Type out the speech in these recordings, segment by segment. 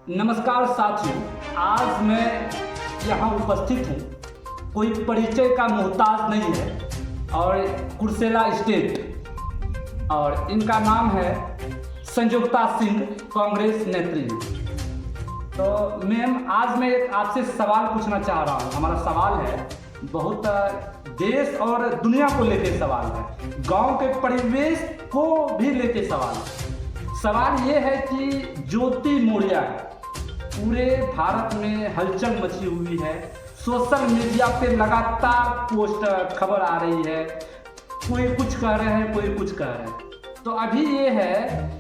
नमस्कार साथियों, आज मैं यहाँ उपस्थित हूँ। कोई परिचय का मोहताज नहीं है और कुर्सेला स्टेट, और इनका नाम है संजुक्ता सिंह, कांग्रेस नेत्री। तो मैम, आज मैं एक आपसे सवाल पूछना चाह रहा हूँ। हमारा सवाल है बहुत देश और दुनिया को लेके सवाल है, गांव के परिवेश को भी लेके सवाल है। सवाल ये है कि ज्योति मौर्य पूरे भारत में हलचल मची हुई है। सोशल मीडिया पे लगातार पोस्ट खबर आ रही है, कोई कुछ कह रहे हैं, कोई कुछ कह रहे हैं। तो अभी ये है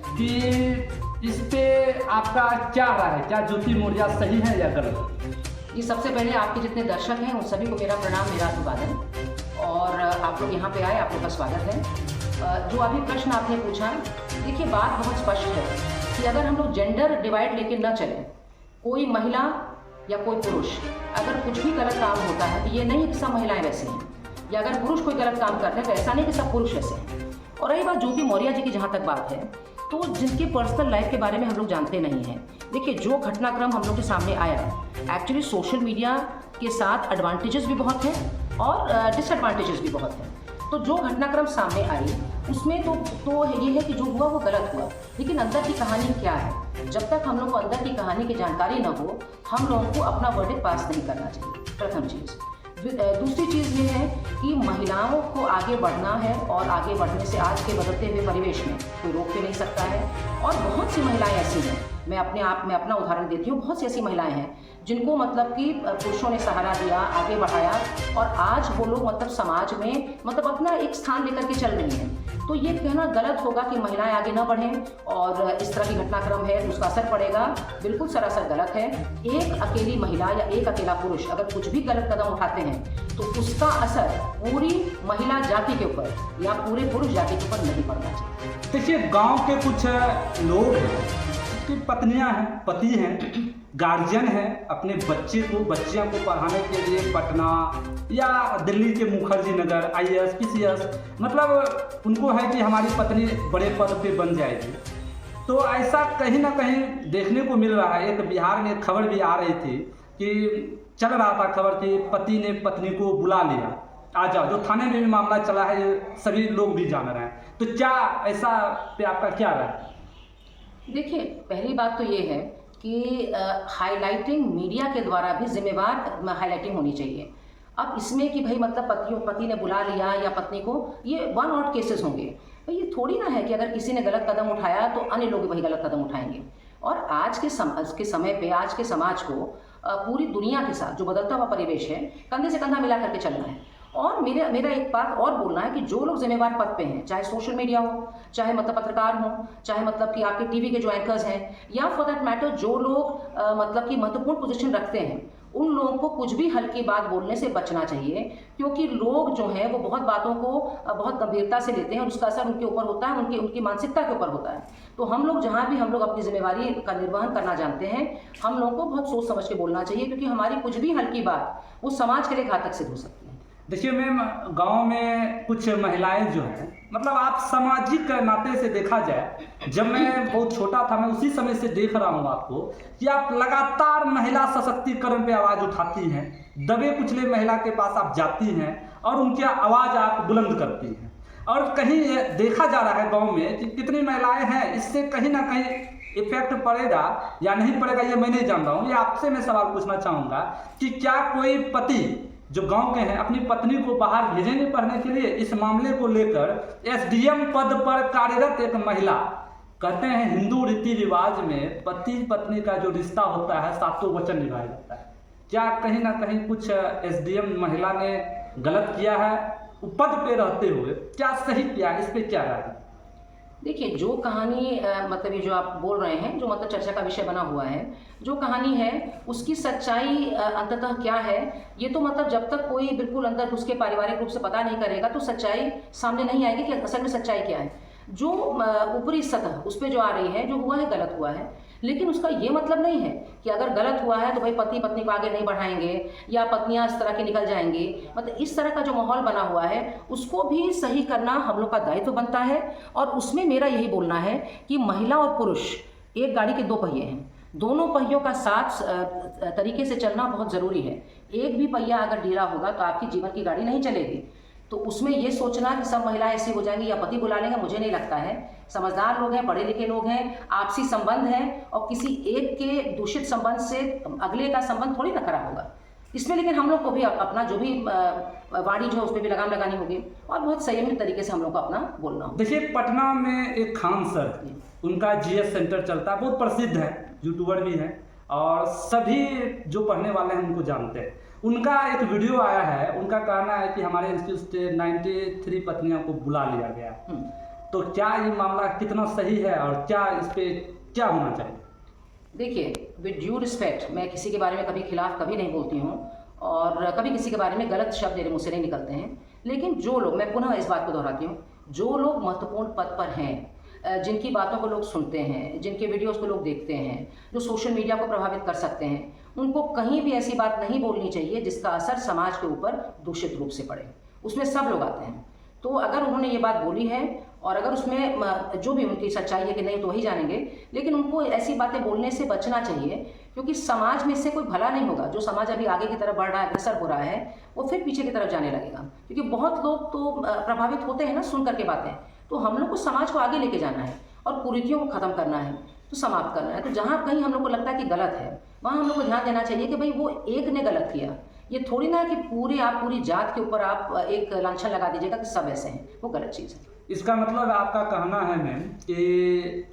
कि इस पे आपका क्या राय है, क्या ज्योति मौर्य सही है या गलत? ये सबसे पहले आपके जितने दर्शक हैं उन सभी को मेरा प्रणाम, मेरा अभिवादन। और आप लोग यहाँ पे आए, आप लोग का स्वागत है। जो अभी प्रश्न आपने पूछा, देखिए बात बहुत स्पष्ट है कि अगर हम लोग जेंडर डिवाइड लेके न चलें, कोई महिला या कोई पुरुष अगर कुछ भी गलत काम होता है तो ये नहीं कि सब महिलाएं वैसी हैं, या अगर पुरुष कोई गलत काम करते हैं तो ऐसा नहीं कि सब पुरुष वैसे हैं। और रही बात ज्योति मौर्य जी की, जहाँ तक बात है, तो जिनके पर्सनल लाइफ के बारे में हम लोग जानते नहीं हैं। देखिए, जो घटनाक्रम हम लोग के सामने आया, एक्चुअली सोशल मीडिया के साथ एडवांटेजेस भी बहुत हैं और डिसएडवांटेजेस भी बहुत हैं। तो जो घटनाक्रम सामने आई उसमें तो ये है कि जो हुआ वो गलत हुआ, लेकिन अंदर की कहानी क्या है, जब तक हम लोग को अंदर की कहानी की जानकारी न हो, हम लोगों को अपना वर्डिक्ट पास नहीं करना चाहिए, प्रथम चीज़। दूसरी चीज़ ये है कि महिलाओं को आगे बढ़ना है, और आगे बढ़ने से आज के बदलते हुए परिवेश में कोई रोक भी नहीं सकता है। और बहुत सी महिलाएं ऐसी हैं, मैं अपना उदाहरण देती हूँ, बहुत सी ऐसी महिलाएं हैं जिनको मतलब कि पुरुषों ने सहारा दिया, आगे बढ़ाया, और आज वो लोग मतलब समाज में मतलब अपना एक स्थान लेकर के चल रही हैं। तो ये कहना गलत होगा कि महिलाएं आगे न बढ़ें और इस तरह की घटनाक्रम है तो उसका असर पड़ेगा, बिल्कुल सरासर गलत है। एक अकेली महिला या एक अकेला पुरुष अगर कुछ भी गलत कदम उठाते हैं तो उसका असर पूरी महिला जाति के ऊपर या पूरे पुरुष जाति के ऊपर नहीं पड़ना चाहिए। देखिए, गांव के कुछ लोग हैं, उसकी पत्नियां हैं, पति हैं, गार्जियन हैं, अपने बच्चियों को पढ़ाने के लिए पटना या दिल्ली के मुखर्जी नगर IAS PCS, मतलब उनको है कि हमारी पत्नी बड़े पद पे बन जाएगी। तो ऐसा कहीं ना कहीं देखने को मिल रहा है। एक बिहार में खबर भी आ रही थी कि चल रहा था खबर कि पति ने पत्नी को बुला लिया, आ जाओ, जो थाने में भी मामला चला है, ये सभी लोग भी जान रहे हैं। तो क्या ऐसा पे आपका क्या राय है? देखिए, पहली बात तो ये है कि हाईलाइटिंग मीडिया के द्वारा भी जिम्मेवार हाईलाइटिंग होनी चाहिए। अब इसमें कि भाई मतलब पति ने बुला लिया या पत्नी को, ये वन आउट केसेस होंगे। भाई ये थोड़ी ना है कि अगर किसी ने गलत कदम उठाया तो अन्य लोग भी वही गलत कदम उठाएंगे। और आज के समय पे आज के समाज को पूरी दुनिया के साथ जो बदलता हुआ परिवेश है, कंधे से कंधा मिला करके चलना है। और मेरा एक बात और बोलना है कि जो लोग जिम्मेवार पद पे हैं, चाहे सोशल मीडिया हो, चाहे मतलब पत्रकार हो, चाहे मतलब कि आपके टीवी के जो एंकर्स हैं, या फॉर दैट मैटर जो लोग मतलब कि महत्वपूर्ण पोजीशन रखते हैं, उन लोगों को कुछ भी हल्की बात बोलने से बचना चाहिए, क्योंकि लोग जो हैं वो बहुत बातों को बहुत गंभीरता से लेते हैं और उसका असर उनके ऊपर होता है, उनकी मानसिकता के ऊपर होता है। तो हम लोग जहाँ भी हम लोग अपनी जिम्मेवारी का निर्वहन करना जानते हैं, हम लोगों को बहुत सोच समझ के बोलना चाहिए, क्योंकि हमारी कुछ भी हल्की बात वो समाज के लिए घातक सिद्ध हो सकती है। देखिए मैम, गांव में कुछ महिलाएं जो हैं, मतलब आप सामाजिक नाते से देखा जाए, जब मैं बहुत छोटा था, मैं उसी समय से देख रहा हूं आपको कि आप लगातार महिला सशक्तिकरण पे आवाज़ उठाती हैं, दबे कुचले महिला के पास आप जाती हैं और उनकी आवाज़ आप बुलंद करती हैं। और कहीं देखा जा रहा है गाँव में कि कितनी महिलाएँ हैं, इससे कहीं ना कहीं इफेक्ट पड़ेगा या नहीं पड़ेगा ये मैं नहीं जान रहा हूँ। ये आपसे मैं सवाल पूछना चाहूँगा कि क्या कोई पति जो गांव के हैं अपनी पत्नी को बाहर भेजेंगे पढ़ने के लिए? इस मामले को लेकर SDM पद पर कार्यरत एक महिला कहते हैं, हिंदू रीति रिवाज में पति पत्नी का जो रिश्ता होता है, सातों वचन निभाया जाता है। क्या कहीं ना कहीं कुछ SDM महिला ने गलत किया है पद पे रहते हुए, क्या सही किया है? इस पे क्या राय है? देखिए, जो कहानी मतलब ये जो आप बोल रहे हैं, जो मतलब चर्चा का विषय बना हुआ है, जो कहानी है उसकी सच्चाई अंततः क्या है, ये तो मतलब जब तक कोई बिल्कुल अंदर घुस के पारिवारिक रूप से पता नहीं करेगा तो सच्चाई सामने नहीं आएगी कि असल में सच्चाई क्या है। जो ऊपरी सतह उस पर जो आ रही है, जो हुआ है गलत हुआ है, लेकिन उसका ये मतलब नहीं है कि अगर गलत हुआ है तो भाई पति पत्नी को आगे नहीं बढ़ाएंगे या पत्नियां इस तरह की निकल जाएंगी। मतलब इस तरह का जो माहौल बना हुआ है उसको भी सही करना हम लोग का दायित्व बनता है। और उसमें मेरा यही बोलना है कि महिला और पुरुष एक गाड़ी के दो पहिए हैं। दोनों पहियों का साथ तरीके से चलना बहुत ज़रूरी है। एक भी पहिया अगर ढीला होगा तो आपकी जीवन की गाड़ी नहीं चलेगी। तो उसमें ये सोचना कि सब महिलाएं ऐसी हो जाएंगी या पति बुला लेंगे, मुझे नहीं लगता है। समझदार लोग हैं, पढ़े लिखे लोग हैं, आपसी संबंध है, और किसी एक के दूषित संबंध से अगले का संबंध थोड़ी ना खराब होगा इसमें। लेकिन हम लोग को भी अपना जो भी वाणी जो है उस पर भी लगाम लगानी होगी और बहुत संयमित तरीके से हम लोग को अपना बोलना होगा। देखिए, पटना में एक खान सर, उनका जीएस सेंटर चलता है, बहुत प्रसिद्ध है, यूट्यूबर भी हैं और सभी जो पढ़ने वाले हैं उनको जानते हैं। उनका एक वीडियो आया है, उनका कहना है कि हमारे इंस्टीट्यूट से 93 पत्नियों को बुला लिया गया। तो क्या ये मामला कितना सही है और क्या इस पे क्या होना चाहिए? देखिए, विद ड्यू रिस्पेक्ट, मैं किसी के बारे में कभी खिलाफ कभी नहीं बोलती हूँ और कभी किसी के बारे में गलत शब्द मेरे मुँह से नहीं निकलते हैं। लेकिन जो लोग, मैं पुनः इस बात को दोहराती हूँ, जो लोग महत्वपूर्ण पद पर हैं, जिनकी बातों को लोग सुनते हैं, जिनके वीडियोस को लोग देखते हैं, जो सोशल मीडिया को प्रभावित कर सकते हैं, उनको कहीं भी ऐसी बात नहीं बोलनी चाहिए जिसका असर समाज के ऊपर दूषित रूप से पड़े। उसमें सब लोग आते हैं। तो अगर उन्होंने ये बात बोली है और अगर उसमें जो भी उनकी सच्चाई है कि नहीं तो वही जानेंगे, लेकिन उनको ऐसी बातें बोलने से बचना चाहिए क्योंकि समाज में इससे कोई भला नहीं होगा। जो समाज अभी आगे की तरफ बढ़ रहा है, अग्रसर हो रहा है, वो फिर पीछे की तरफ जाने लगेगा क्योंकि बहुत लोग तो प्रभावित होते हैं ना सुन करके बातें। तो हम लोग को समाज को आगे लेके जाना है और कुरीतियों को ख़त्म करना है, तो समाप्त करना है। तो जहाँ कहीं हम लोग को लगता है कि गलत है, वहाँ हम लोग को ध्यान देना चाहिए कि भाई वो एक ने गलत किया। ये थोड़ी ना कि पूरी जात के ऊपर आप एक लांछन लगा दीजिएगा कि सब ऐसे हैं, वो गलत चीज़ है। इसका मतलब आपका कहना है मैम कि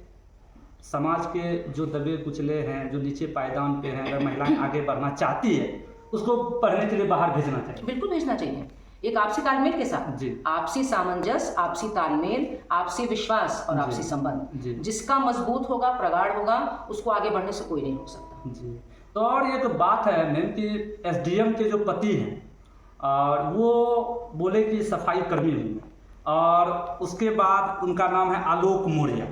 समाज के जो दबे कुचले हैं, जो नीचे पायदान पे हैं, अगर महिलाएं आगे बढ़ना चाहती है उसको पढ़ने के लिए बाहर भेजना चाहिए? बिल्कुल भेजना चाहिए, एक आपसी तालमेल के साथ, आपसी सामंजस्य, आपसी तालमेल, आपसी विश्वास और आपसी संबंध। जिसका मजबूत होगा, प्रगाढ़ होगा, उसको आगे बढ़ने से कोई नहीं रोक सकता। जी। तो और एक बात है मैम कि एसडीएम के जो पति हैं और वो बोले कि सफाई कर्मी हूँ, और उसके बाद उनका नाम है आलोक मौर्य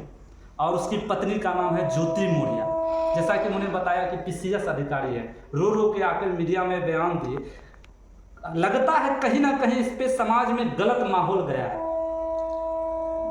और उसकी पत्नी का नाम है ज्योति मौर्य। जैसा कि उन्होंने बताया कि पीसीएस अधिकारी है, रो के आकर मीडिया में बयान दिए। लगता है कहीं ना कहीं इस पे समाज में गलत माहौल गया है।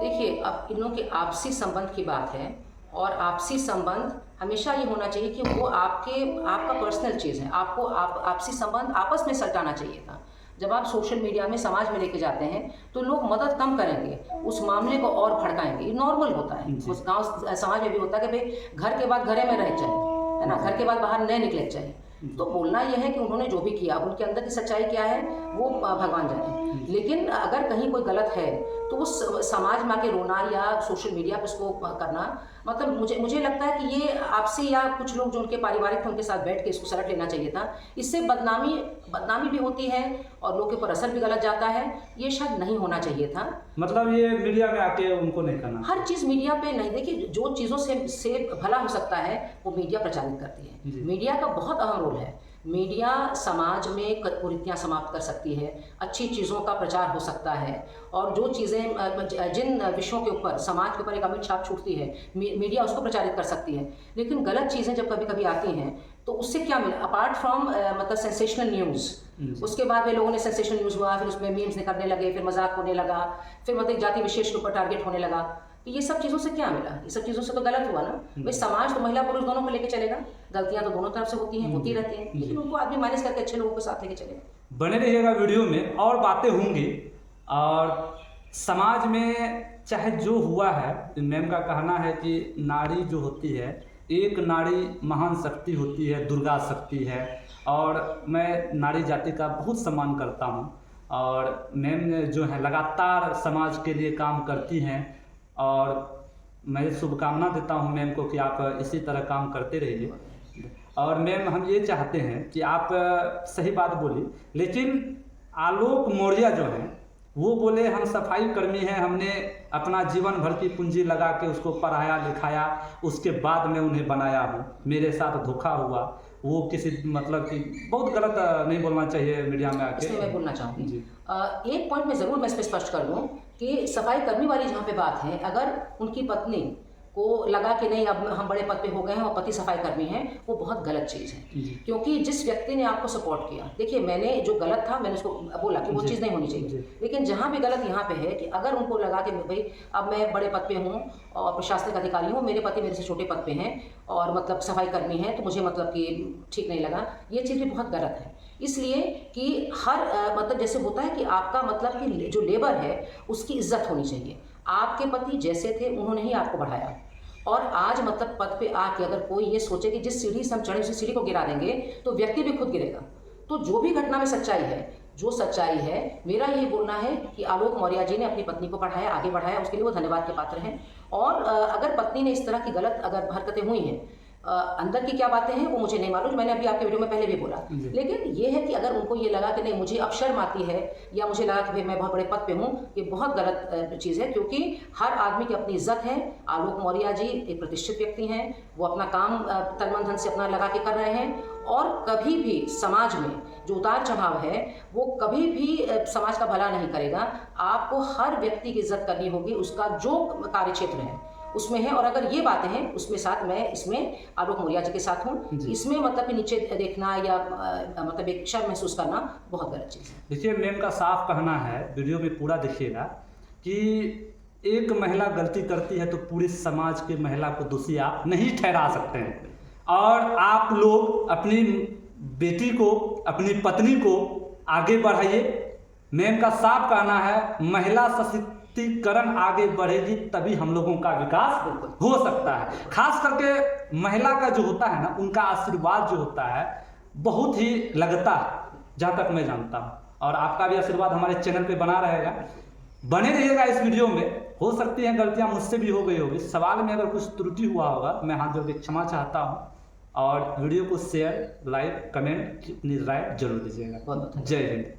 देखिए, अब इन लोगों के आपसी संबंध की बात है और आपसी संबंध हमेशा ये होना चाहिए कि वो आपका पर्सनल चीज़ है। आपको आपसी संबंध आपस में सल्टाना चाहिए था। जब आप सोशल मीडिया में समाज में लेके जाते हैं तो लोग मदद कम करेंगे, उस मामले को और भड़काएंगे। ये नॉर्मल होता है, उस गांव समाज में भी होता है कि भाई घर के बाद घरे में रह चाहिए, है ना, घर के बाद बाहर नहीं निकले चाहिए। तो बोलना यह है कि उन्होंने जो भी किया, उनके अंदर की सच्चाई क्या है वो भगवान जाने। लेकिन अगर कहीं कोई गलत है तो उस समाज में आके रोना या सोशल मीडिया पर उसको करना, मतलब मुझे लगता है कि ये आपसे या कुछ लोग जो उनके पारिवारिक थे उनके साथ बैठ के इसको सलट लेना चाहिए था। इससे बदनामी भी होती है और लोग के ऊपर असर भी गलत जाता है। ये शायद नहीं होना चाहिए था। मतलब ये मीडिया में आके उनको नहीं करना, हर चीज़ मीडिया पे नहीं। देखिए, जो चीज़ों से भला हो सकता है वो मीडिया प्रचारित करती है। मीडिया का बहुत अहम रोल है। मीडिया समाज में कुरीतियाँ समाप्त कर सकती है, अच्छी चीज़ों का प्रचार हो सकता है, और जो चीज़ें जिन विषयों के ऊपर समाज के ऊपर एक अमिट छाप छूटती है, मीडिया उसको प्रचारित कर सकती है। लेकिन गलत चीज़ें जब कभी कभी आती हैं तो उससे क्या मिला अपार्ट फ्रॉम मतलब सेंसेशनल न्यूज़। उसके बाद वे लोगों ने सेंसेशनल न्यूज़ हुआ, फिर उसमें मीम्स निकलने लगे, फिर मजाक होने लगा, फिर मतलब जाति विशेष के ऊपर टारगेट होने लगा। तो ये सब चीज़ों से क्या मिला? ये सब चीज़ों से तो गलत हुआ ना। भाई समाज तो महिला पुरुष दोनों को लेके चलेगा, गलतियां तो दोनों तरफ से होती हैं, होती रहती हैं, लेकिन उनको आदमी मैनेज करके अच्छे लोगों के साथ लेके चलेगा। बने रहिएगा वीडियो में, और बातें होंगी। और समाज में चाहे जो हुआ है, मैम का कहना है कि नारी जो होती है, एक नारी महान शक्ति होती है, दुर्गा शक्ति है, और मैं नारी जाति का बहुत सम्मान करता हूँ। और मैम जो है लगातार समाज के लिए काम करती हैं और मैं शुभकामना देता हूं मैम को कि आप इसी तरह काम करते रहिए। और मैम, हम ये चाहते हैं कि आप सही बात बोली, लेकिन आलोक मौर्य जो हैं वो बोले हम सफाई कर्मी हैं, हमने अपना जीवन भर की पूंजी लगा के उसको पढ़ाया लिखाया, उसके बाद में उन्हें बनाया हूँ, मेरे साथ धोखा हुआ। वो किसी मतलब कि बहुत गलत नहीं बोलना चाहिए मीडिया में आके। इसमें मैं बोलना चाहूँगी एक पॉइंट में ज़रूर मैं इस पर स्पष्ट कर दूँ कि सफाई कर्मी वाली जहाँ पे बात है, अगर उनकी पत्नी को लगा कि नहीं अब हम बड़े पद पे हो गए हैं और पति सफाई कर्मी हैं, वो बहुत गलत चीज़ है। क्योंकि जिस व्यक्ति ने आपको सपोर्ट किया, देखिए मैंने जो गलत था मैंने उसको बोला कि वो चीज़ नहीं होनी चाहिए, लेकिन जहाँ भी गलत यहाँ पे है कि अगर उनको लगा कि भाई अब मैं बड़े पद पे हूँ और प्रशासनिक अधिकारी हूँ, मेरे पति मेरे से छोटे पद पे हैं और मतलब सफाई कर्मी हैं, तो मुझे मतलब कि ठीक नहीं लगा, ये चीज़ भी बहुत गलत है। इसलिए कि हर मतलब जैसे होता है कि आपका मतलब कि जो लेबर है उसकी इज्जत होनी चाहिए। आपके पति जैसे थे उन्होंने ही आपको बढ़ाया, और आज मतलब पद पे आके अगर कोई ये सोचे कि जिस सीढ़ी से हम चढ़े उसी सीढ़ी को गिरा देंगे तो व्यक्ति भी खुद गिरेगा। तो जो भी घटना में सच्चाई है, जो सच्चाई है, मेरा यही बोलना है कि आलोक मौर्य जी ने अपनी पत्नी को पढ़ाया, आगे बढ़ाया, उसके लिए वो धन्यवाद के पात्र हैं। और अगर पत्नी ने इस तरह की गलत अगर हरकतें हुई हैं, अंदर की क्या बातें हैं वो मुझे नहीं मालूम, मैंने अभी आपके वीडियो में पहले भी बोला, लेकिन ये है कि अगर उनको ये लगा कि नहीं मुझे अब शर्म आती है या मुझे लगा कि भाई मैं बहुत बड़े पद पे हूँ, ये बहुत गलत चीज़ है। क्योंकि हर आदमी की अपनी इज्जत है। आलोक मौर्य जी एक प्रतिष्ठित व्यक्ति हैं, वो अपना काम तन मन धन से अपना लगा के कर रहे हैं, और कभी भी समाज में जो उतार चढ़ाव है वो कभी भी समाज का भला नहीं करेगा। आपको हर व्यक्ति की इज्जत करनी होगी, उसका जो कार्य क्षेत्र है उसमें है। और अगर ये बातें हैं उसमें साथ मैं इसमें आलोक मौर्य जी के साथ हूँ। इसमें मतलब कि नीचे देखना या मतलब एक शर्म महसूस करना बहुत गलत चीज़ है। देखिए मैम का साफ कहना है, वीडियो में पूरा देखिएगा, कि एक महिला गलती करती है तो पूरे समाज के महिला को दोषी आप नहीं ठहरा सकते हैं। और आप लोग अपनी बेटी को, अपनी पत्नी को आगे बढ़ाइए। मैम का साफ कहना है महिला सशक्तिकरण आगे बढ़ेगी तभी हम लोगों का विकास हो सकता है। खास करके महिला का जो होता है ना, उनका आशीर्वाद जो होता है बहुत ही लगता है, जहाँ तक मैं जानता हूँ। और आपका भी आशीर्वाद हमारे चैनल पे बना रहेगा, बने रहिएगा इस वीडियो में। हो सकती हैं गलतियाँ मुझसे भी हो गई होगी, सवाल में अगर कुछ त्रुटि हुआ होगा मैं हाथ जोड़ के क्षमा चाहता हूँ। और वीडियो को शेयर, लाइक, कमेंट, अपनी राय जरूर दीजिएगा। जय हिंद।